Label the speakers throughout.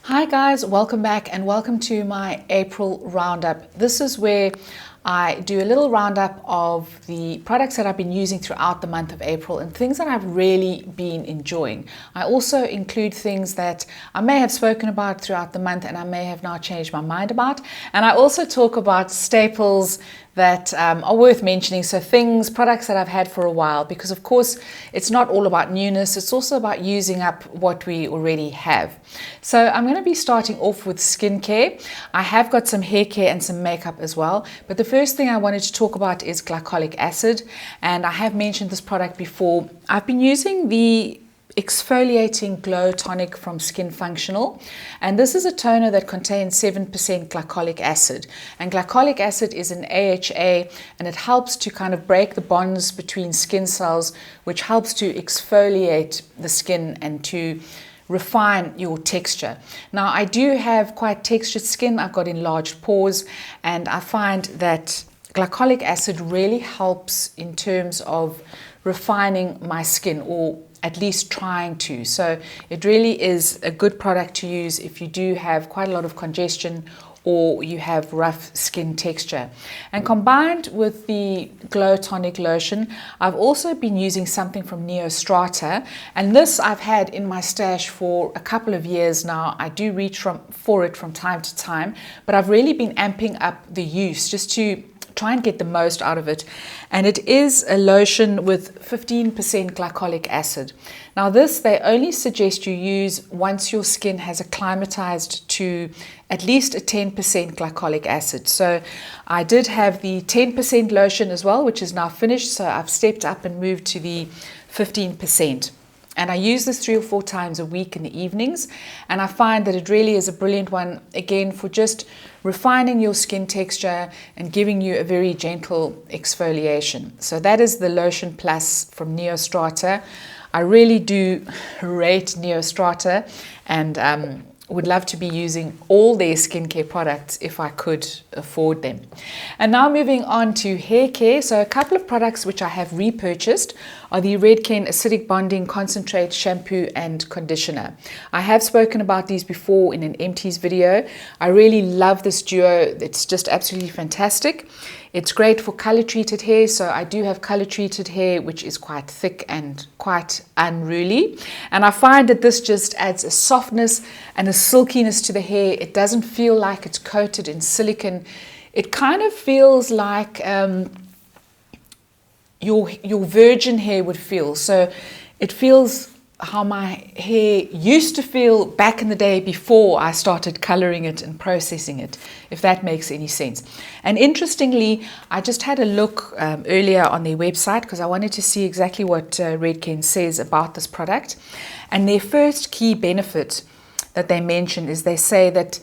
Speaker 1: Hi guys, welcome back and welcome to my April roundup. This is where I do a little roundup of the products that I've been using throughout the month of April and things that I've really been enjoying. I also include things that I may have spoken about throughout the month and I may have now changed my mind about. And I also talk about staples that are worth mentioning. So products that I've had for a while, because of course it's not all about newness, it's also about using up what we already have. So I'm going to be starting off with skincare. I have got some hair care and some makeup as well, but the first thing I wanted to talk about is glycolic acid, and I have mentioned this product before. I've been using the exfoliating glow tonic from SkinFunctional, and this is a toner that contains 7% glycolic acid, and glycolic acid is an AHA, and it helps to kind of break the bonds between skin cells, which helps to exfoliate the skin and to refine your texture. Now, I do have quite textured skin. I've got enlarged pores, and I find that glycolic acid really helps in terms of refining my skin, or at least trying to. So it really is a good product to use if you do have quite a lot of congestion or you have rough skin texture. And combined with the Glow Tonic Lotion, I've also been using something from Neostrata, and this I've had in my stash for a couple of years now. I do reach for it from time to time, but I've really been amping up the use just to try and get the most out of it. And it is a lotion with 15% glycolic acid. Now this, they only suggest you use once your skin has acclimatized to at least a 10% glycolic acid. So I did have the 10% lotion as well, which is now finished. So I've stepped up and moved to the 15%. And I use this 3 or 4 times a week in the evenings. And I find that it really is a brilliant one, again, for just refining your skin texture and giving you a very gentle exfoliation. So that is the Lotion Plus from Neostrata. I really do rate Neostrata, and would love to be using all their skincare products if I could afford them. And now moving on to hair care. So a couple of products which I have repurchased are the Redken Acidic Bonding Concentrate Shampoo and Conditioner. I have spoken about these before in an empties video. I really love this duo. It's just absolutely fantastic. It's great for color treated hair. So I do have color treated hair, which is quite thick and quite unruly. And I find that this just adds a softness and a silkiness to the hair. It doesn't feel like it's coated in silicone. It kind of feels like your virgin hair would feel. So it feels how my hair used to feel back in the day before I started coloring it and processing it, if that makes any sense. And interestingly, I just had a look earlier on their website because I wanted to see exactly what Redken says about this product. And their first key benefit that they mention is they say that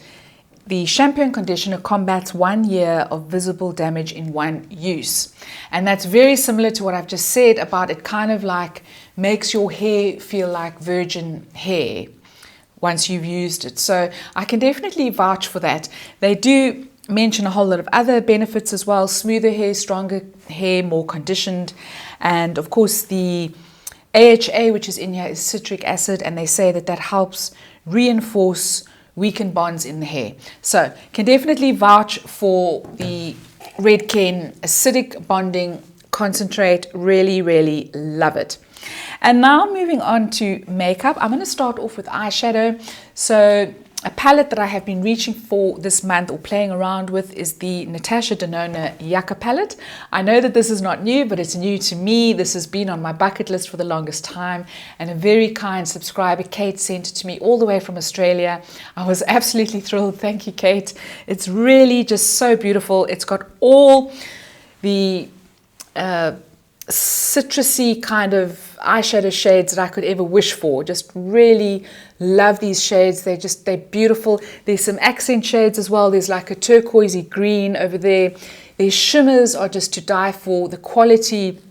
Speaker 1: the shampoo and conditioner combats 1 year of visible damage in one use. And that's very similar to what I've just said about it kind of like makes your hair feel like virgin hair once you've used it. So I can definitely vouch for that. They do mention a whole lot of other benefits as well: smoother hair, stronger hair, more conditioned. And of course the AHA, which is in here, is citric acid, and they say that that helps reinforce weakened bonds in the hair. So can definitely vouch for the Redken Acidic Bonding Concentrate. Really love it. And now moving on to makeup, I'm going to start off with eyeshadow. So a palette that I have been reaching for this month or playing around with is the Natasha Denona Yucca palette. I know that this is not new, but it's new to me. This has been on my bucket list for the longest time, and a very kind subscriber, Kate, sent it to me all the way from Australia. I was absolutely thrilled. Thank you, Kate. It's really just so beautiful. It's got all the citrusy kind of eyeshadow shades that I could ever wish for. Just really love these shades. They're beautiful. There's some accent shades as well. There's like a turquoisey green over there. Their shimmers are just to die for. The quality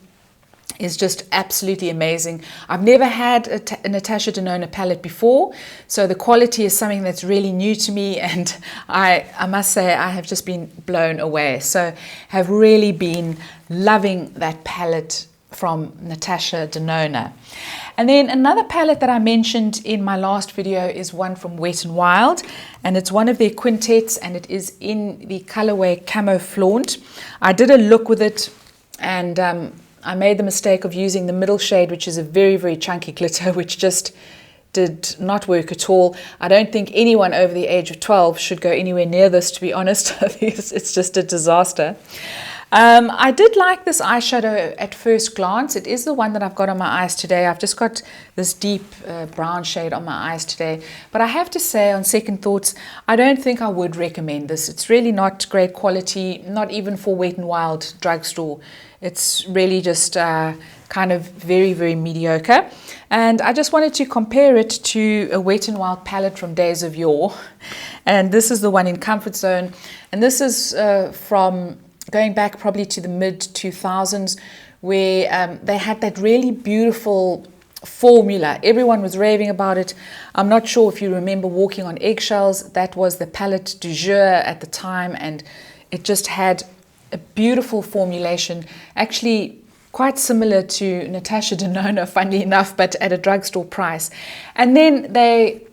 Speaker 1: is just absolutely amazing. I've never had a Natasha Denona palette before, so the quality is something that's really new to me, and I must say I have just been blown away. So have really been loving that palette from Natasha Denona. And then another palette that I mentioned in my last video is one from Wet n Wild, and it's one of their quintets, and it is in the colorway Camo Flaunt. I did a look with it, and I made the mistake of using the middle shade, which is a very, very chunky glitter, which just did not work at all. I don't think anyone over the age of 12 should go anywhere near this, to be honest. I think it's just a disaster. I did like this eyeshadow at first glance. It is the one that I've got on my eyes today. I've just got this deep brown shade on my eyes today. But I have to say, on second thoughts, I don't think I would recommend this. It's really not great quality, not even for Wet n Wild Drugstore. It's really just kind of very, very mediocre. And I just wanted to compare it to a Wet n Wild palette from days of yore. And this is the one in Comfort Zone. And this is from going back probably to the mid-2000s, where they had that really beautiful formula. Everyone was raving about it. I'm not sure if you remember Walking on Eggshells. That was the palette du jour at the time, and it just had a beautiful formulation, actually quite similar to Natasha Denona, funnily enough, but at a drugstore price. And then they,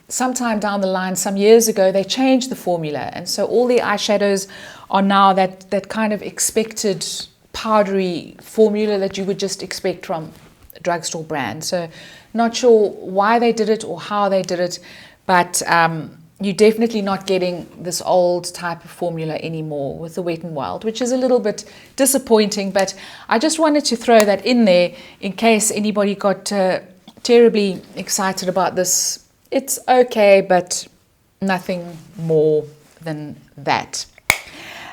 Speaker 1: sometime down the line, some years ago, they changed the formula. And so all the eyeshadows are now that kind of expected powdery formula that you would just expect from a drugstore brand. So not sure why they did it or how they did it, but you're definitely not getting this old type of formula anymore with the Wet n Wild, which is a little bit disappointing. But I just wanted to throw that in there in case anybody got terribly excited about this. It's okay, but nothing more than that.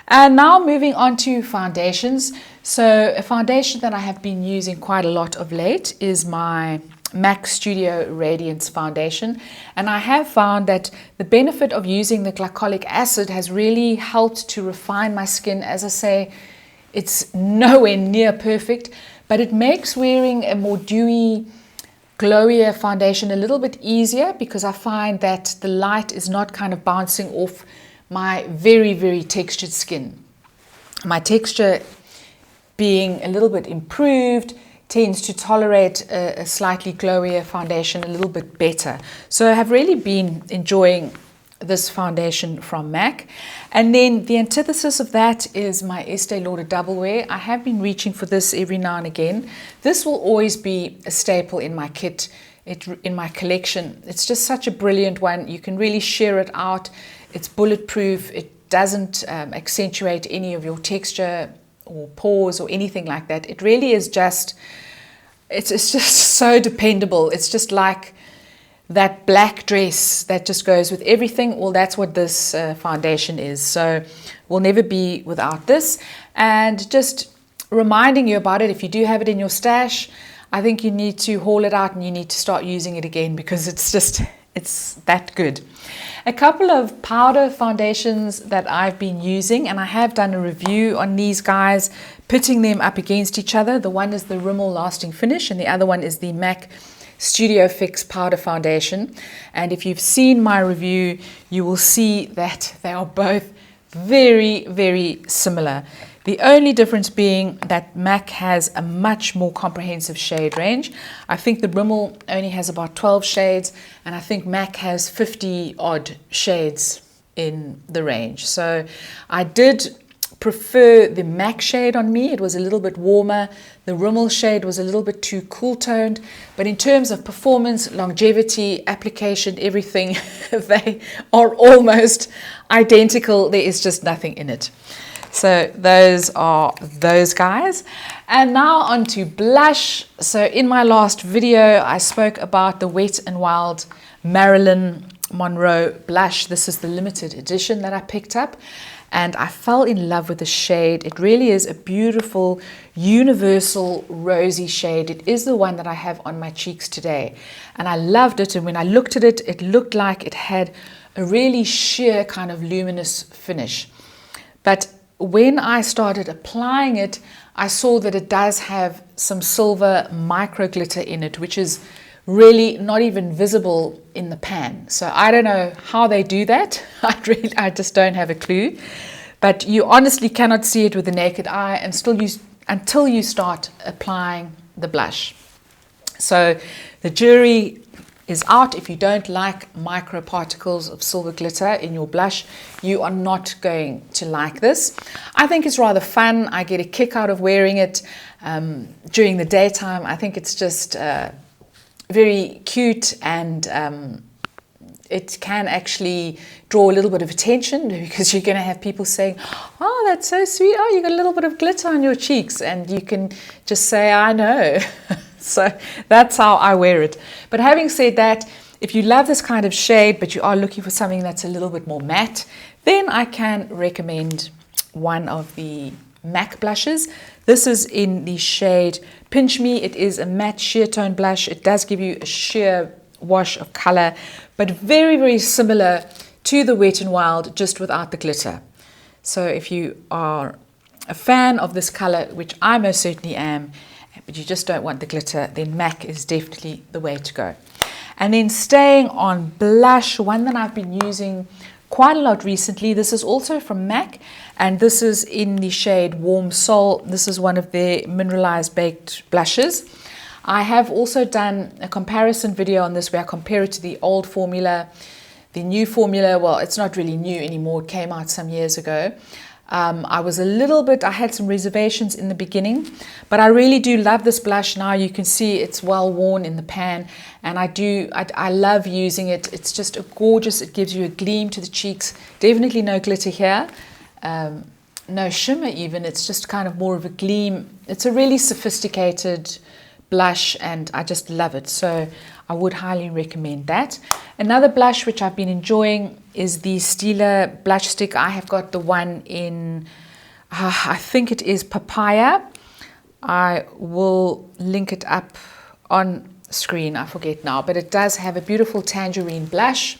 Speaker 1: And now moving on to foundations. So a foundation that I have been using quite a lot of late is my MAC Studio Radiance foundation, and I have found that the benefit of using the glycolic acid has really helped to refine my skin. As I say, it's nowhere near perfect, but it makes wearing a more dewy, glowier foundation a little bit easier, because I find that the light is not kind of bouncing off my very, very textured skin. My texture being a little bit improved tends to tolerate a slightly glowier foundation a little bit better. So I have really been enjoying this foundation from MAC. And then the antithesis of that is my Estee Lauder Double Wear. I have been reaching for this every now and again. This will always be a staple in my kit, in my collection. It's just such a brilliant one. You can really sheer it out. It's bulletproof. It doesn't accentuate any of your texture or pores or anything like that. It really is just, it's just so dependable. It's just like that black dress that just goes with everything. Well, that's what this foundation is. So we'll never be without this. And just reminding you about it, if you do have it in your stash, I think you need to haul it out and you need to start using it again, because it's that good. A couple of powder foundations that I've been using, and I have done a review on these guys, putting them up against each other. The one is the Rimmel Lasting Finish, and the other one is the MAC Studio Fix Powder Foundation. And if you've seen my review, you will see that they are both very, very similar. The only difference being that MAC has a much more comprehensive shade range. I think the Rimmel only has about 12 shades, and I think MAC has 50 odd shades in the range. So I did prefer the MAC shade on me. It was a little bit warmer. The Rimmel shade was a little bit too cool toned, but in terms of performance, longevity, application, everything, they are almost identical. There is just nothing in it. So those are those guys. And now on to blush. So in my last video, I spoke about the Wet n Wild Marilyn Monroe blush. This is the limited edition that I picked up, and I fell in love with the shade. It really is a beautiful, universal, rosy shade. It is the one that I have on my cheeks today, and I loved it. And when I looked at it, it looked like it had a really sheer kind of luminous finish. But when I started applying it, I saw that it does have some silver micro glitter in it, which is really not even visible in the pan. So I don't know how they do that. I just don't have a clue. But you honestly cannot see it with the naked eye, and still you until you start applying the blush. So the jury is out. If you don't like microparticles of silver glitter in your blush, you are not going to like this. I think it's rather fun. I get a kick out of wearing it during the daytime. I think it's just very cute, and it can actually draw a little bit of attention, because you're going to have people saying, oh, that's so sweet, oh, you got a little bit of glitter on your cheeks, and you can just say, I know. So that's how I wear it. But having said that, if you love this kind of shade but you are looking for something that's a little bit more matte, then I can recommend one of the MAC blushes. This is in the shade Pinch Me. It is a matte sheer tone blush. It does give you a sheer wash of color, but very, very similar to the Wet n Wild, just without the glitter. So if you are a fan of this color, which I most certainly am, but you just don't want the glitter, then MAC is definitely the way to go. And then staying on blush, one that I've been using quite a lot recently, this is also from MAC, and this is in the shade Warm Soul. This is one of their mineralized baked blushes. I have also done a comparison video on this where I compare it to the old formula. The new formula, well, it's not really new anymore. It came out some years ago. I had some reservations in the beginning, but I really do love this blush now. You can see it's well worn in the pan, and I love using it. It's just gorgeous. It gives you a gleam to the cheeks. Definitely no glitter here, no shimmer even. It's just kind of more of a gleam. It's a really sophisticated blush, and I just love it. So I would highly recommend that. Another blush which I've been enjoying is the Stila blush stick. I have got the one in, I think it is Papaya. I will link it up on screen, I forget now, but it does have a beautiful tangerine blush.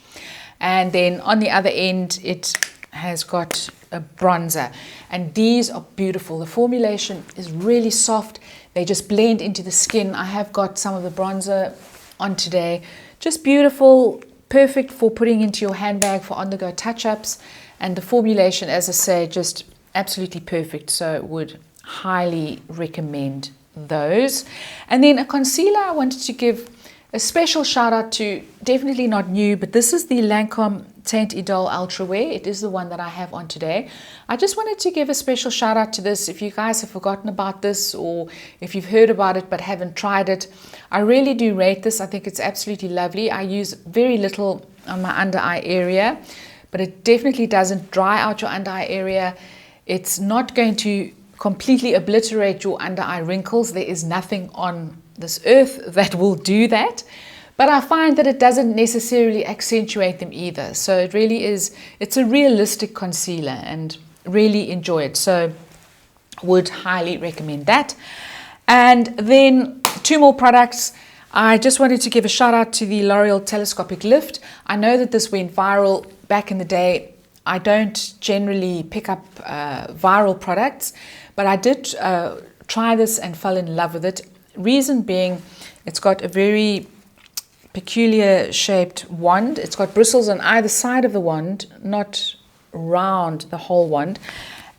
Speaker 1: And then on the other end, it has got a bronzer, and these are beautiful. The formulation is really soft. They just blend into the skin. I have got some of the bronzer on today. Just beautiful, perfect for putting into your handbag for on-the-go touch-ups. And the formulation, as I say, just absolutely perfect. So would highly recommend those. And then a concealer I wanted to give a special shout out to, definitely not new, but this is the Lancome Teint Idole Ultra Wear. It is the one that I have on today. I just wanted to give a special shout out to this. If you guys have forgotten about this, or if you've heard about it but haven't tried it, I really do rate this. I think it's absolutely lovely. I use very little on my under eye area, but it definitely doesn't dry out your under eye area. It's not going to completely obliterate your under eye wrinkles. There is nothing on this earth that will do that, but I find that it doesn't necessarily accentuate them either. So it really is, it's a realistic concealer, and really enjoy it. So would highly recommend that. And then two more products. I just wanted to give a shout out to the L'Oreal Telescopic Lift. I know that this went viral back in the day. I don't generally pick up viral products, but I did try this and fell in love with it. Reason being, it's got a very peculiar shaped wand. It's got bristles on either side of the wand, not round the whole wand.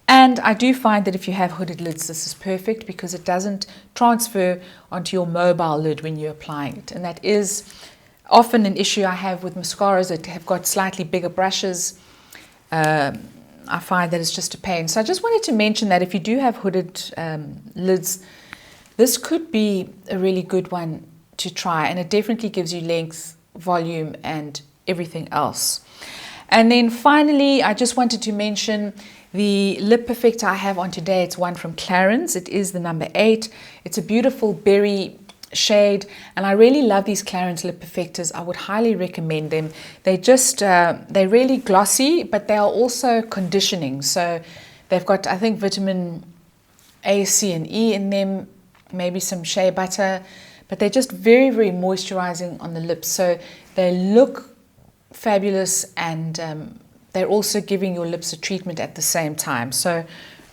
Speaker 1: And I do find that if you have hooded lids, this is perfect, because it doesn't transfer onto your mobile lid when you're applying it. And that is often an issue I have with mascaras that have got slightly bigger brushes. I find that it's just a pain. So I just wanted to mention that if you do have hooded lids, this could be a really good one to try, and it definitely gives you length, volume, and everything else. And then finally, I just wanted to mention the lip perfector I have on today. It's one from Clarins. It is the number 8. It's a beautiful berry shade, and I really love these Clarins lip perfectors. I would highly recommend them. They just they're really glossy, but they are also conditioning. So they've got, I think, vitamin A, C, and E in them, maybe some shea butter, but they're just very, very moisturizing on the lips. So they look fabulous, and they're also giving your lips a treatment at the same time. So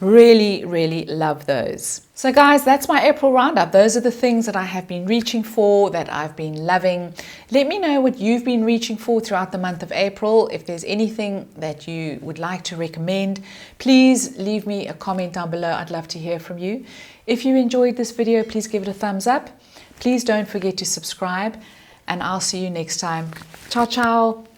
Speaker 1: Really, really love those. So guys, that's my April roundup. Those are the things that I have been reaching for, that I've been loving. Let me know what you've been reaching for throughout the month of April. If there's anything that you would like to recommend, please leave me a comment down below. I'd love to hear from you. If you enjoyed this video, please give it a thumbs up. Please don't forget to subscribe, and I'll see you next time. Ciao, ciao.